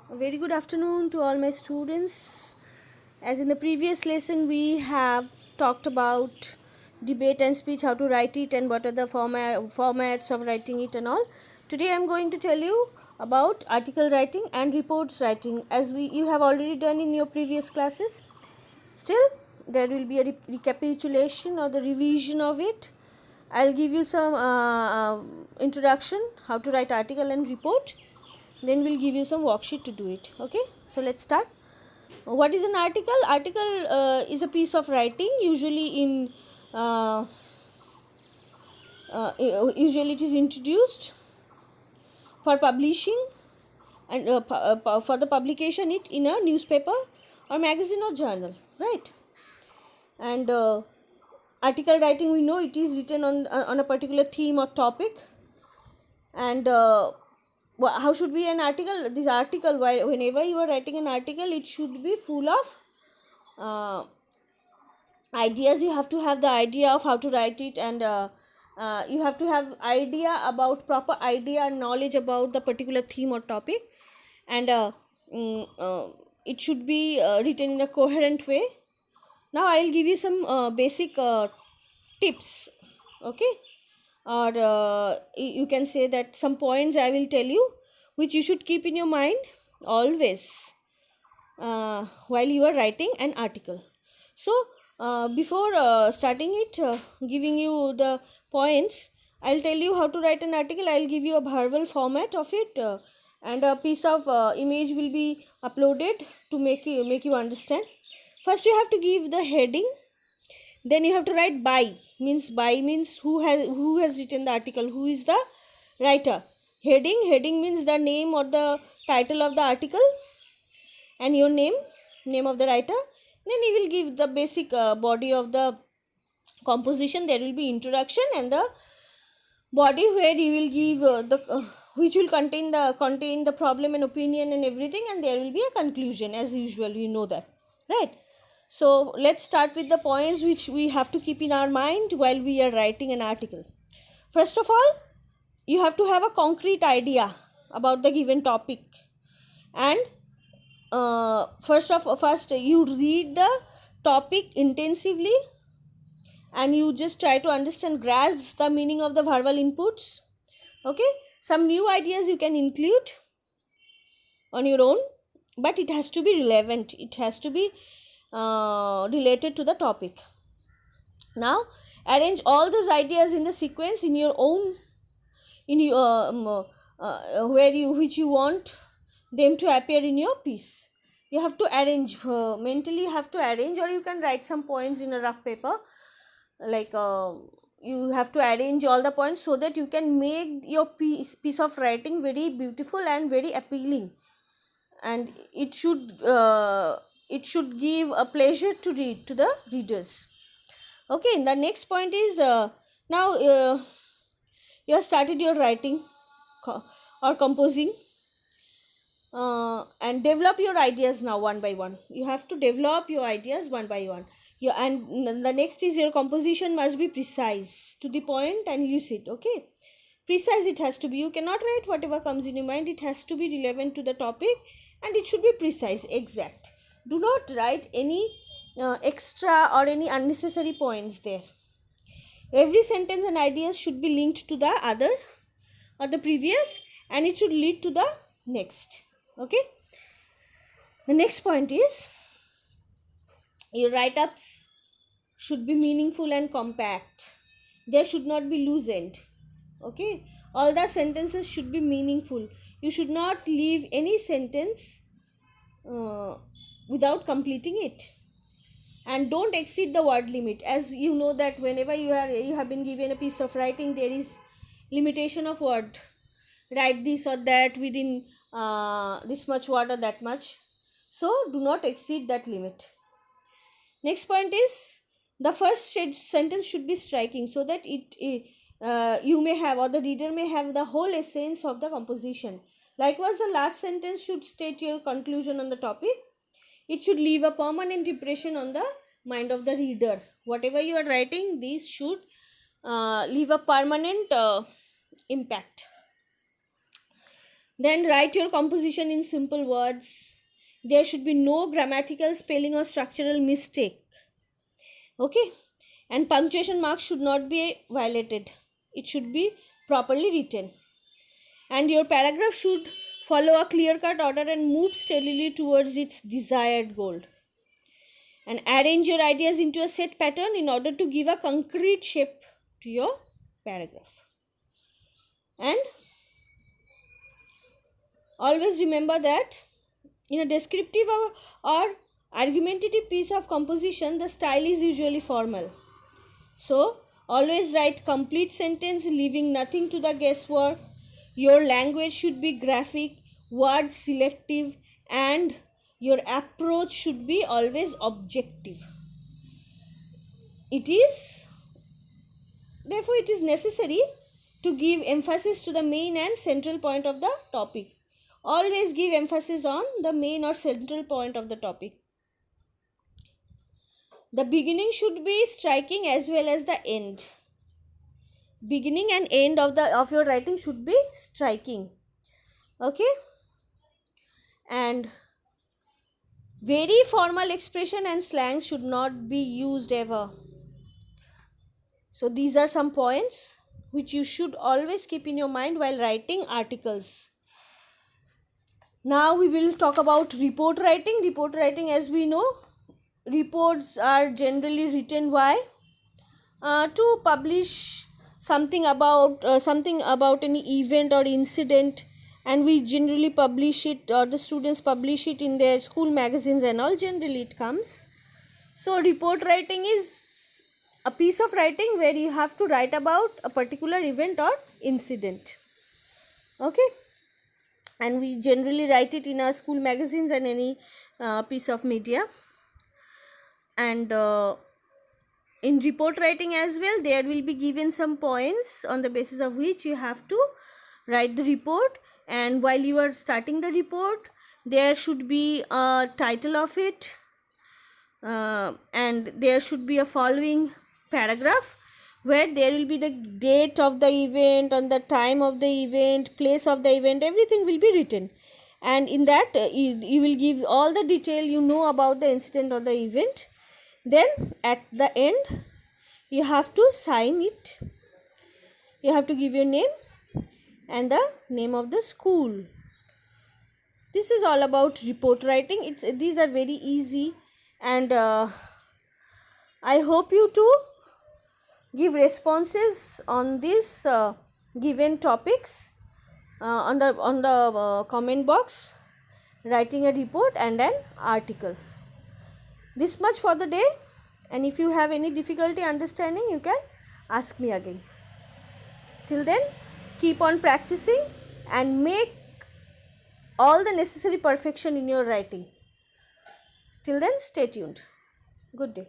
A very good afternoon to all my students. As in the previous lesson, we have talked about debate and speech, how to write it, and what are the formats of writing it, and all. Today, I am going to tell you about article writing and reports writing, as you have already done in your previous classes. Still, there will be a recapitulation or the revision of it. I'll give you some introduction, how to write article and report. Then we'll give you some worksheet to do it. Okay, so let's start. What is an article? Article is a piece of writing, usually in usually it is introduced for publishing and for the publication it in a newspaper or magazine or journal, right? And article writing, we know it is written on a particular theme or topic. And how should be an article? This article, whenever you are writing an article, it should be full of ideas. You have to have the idea of how to write it, and you have to have idea about proper idea and knowledge about the particular theme or topic. And it should be written in a coherent way. Now I'll give you some basic tips, okay? Or you can say that some points I will tell you, which you should keep in your mind always while you are writing an article. So before starting it, giving you the points, I'll tell you how to write an article. I'll give you a verbal format of it, and a piece of image will be uploaded to make you understand. First you have to give the heading. Then you have to write by means who has written the article, who is the writer. Heading means the name or the title of the article, and your name of the writer. Then you will give the basic body of the composition. There will be introduction and the body, where you will give the which will contain the problem and opinion and everything, and there will be a conclusion as usual, you know that, right? So let's start with the points which we have to keep in our mind while we are writing an article. First of all, you have to have a concrete idea about the given topic. And first you read the topic intensively, and you just try to grasp the meaning of the verbal inputs. Okay, some new ideas you can include on your own, but it has to be relevant, it has to be related to the topic. Now arrange all those ideas in the sequence in your own, in your which you want them to appear in your piece. You have to arrange mentally, you have to arrange, or you can write some points in a rough paper, like you have to arrange all the points so that you can make your piece of writing very beautiful and very appealing, and it should give a pleasure to read to the readers. Okay, the next point is now you have started your writing or composing, and develop your ideas now one by one. You have to develop your ideas one by one. And the next is your composition must be precise, to the point, and lucid. Okay, precise it has to be. You cannot write whatever comes in your mind. It has to be relevant to the topic, and it should be precise, exact. Do not write any extra or any unnecessary points there. Every sentence and ideas should be linked to the other or the previous, and it should lead to the next. Okay, the next point is your write-ups should be meaningful and compact. There should not be loose end. Okay, all the sentences should be meaningful. You should not leave any sentence without completing it, and don't exceed the word limit. As you know that whenever you have been given a piece of writing, there is limitation of word. Write this or that within this much word or that much, so do not exceed that limit. Next point is the first sentence should be striking, so that you may have, or the reader may have, the whole essence of the composition. Likewise, the last sentence should state your conclusion on the topic. It should leave a permanent impression on the mind of the reader. Whatever you are writing, these should leave a permanent impact. Then write your composition in simple words. There should be no grammatical, spelling, or structural mistake. Okay, and punctuation marks should not be violated. It should be properly written. And your paragraph should follow a clear-cut order and move steadily towards its desired goal. And arrange your ideas into a set pattern in order to give a concrete shape to your paragraph. And always remember that in a descriptive or argumentative piece of composition, the style is usually formal. So, always write complete sentence, leaving nothing to the guesswork. Your language should be graphic, word selective, and your approach should be always objective. Therefore, it is necessary to give emphasis to the main and central point of the topic. Always give emphasis on the main or central point of the topic. The beginning should be striking as well as the end. Beginning and end of your writing should be striking. Okay, and very formal expression and slang should not be used ever. So these are some points which you should always keep in your mind while writing articles. Now we will talk about report writing. Report writing, as we know, reports are generally written why? To publish something about any event or incident, and we generally publish it, or the students publish it in their school magazines and all. Generally it comes. So report writing is a piece of writing where you have to write about a particular event or incident. Okay, and we generally write it in our school magazines and any piece of media. And in report writing as well, there will be given some points on the basis of which you have to write the report. And while you are starting the report, there should be a title of it, and there should be a following paragraph where there will be the date of the event and the time of the event, place of the event, everything will be written. And in that you will give all the detail you know about the incident or the event. Then at the end you have to sign it. You have to give your name and the name of the school. This is all about report writing. These are very easy, and I hope you to give responses on these given topics on the comment box, writing a report and an article. This much for the day, and if you have any difficulty understanding, you can ask me again. Till then, keep on practicing and make all the necessary perfection in your writing. Till then, stay tuned. Good day.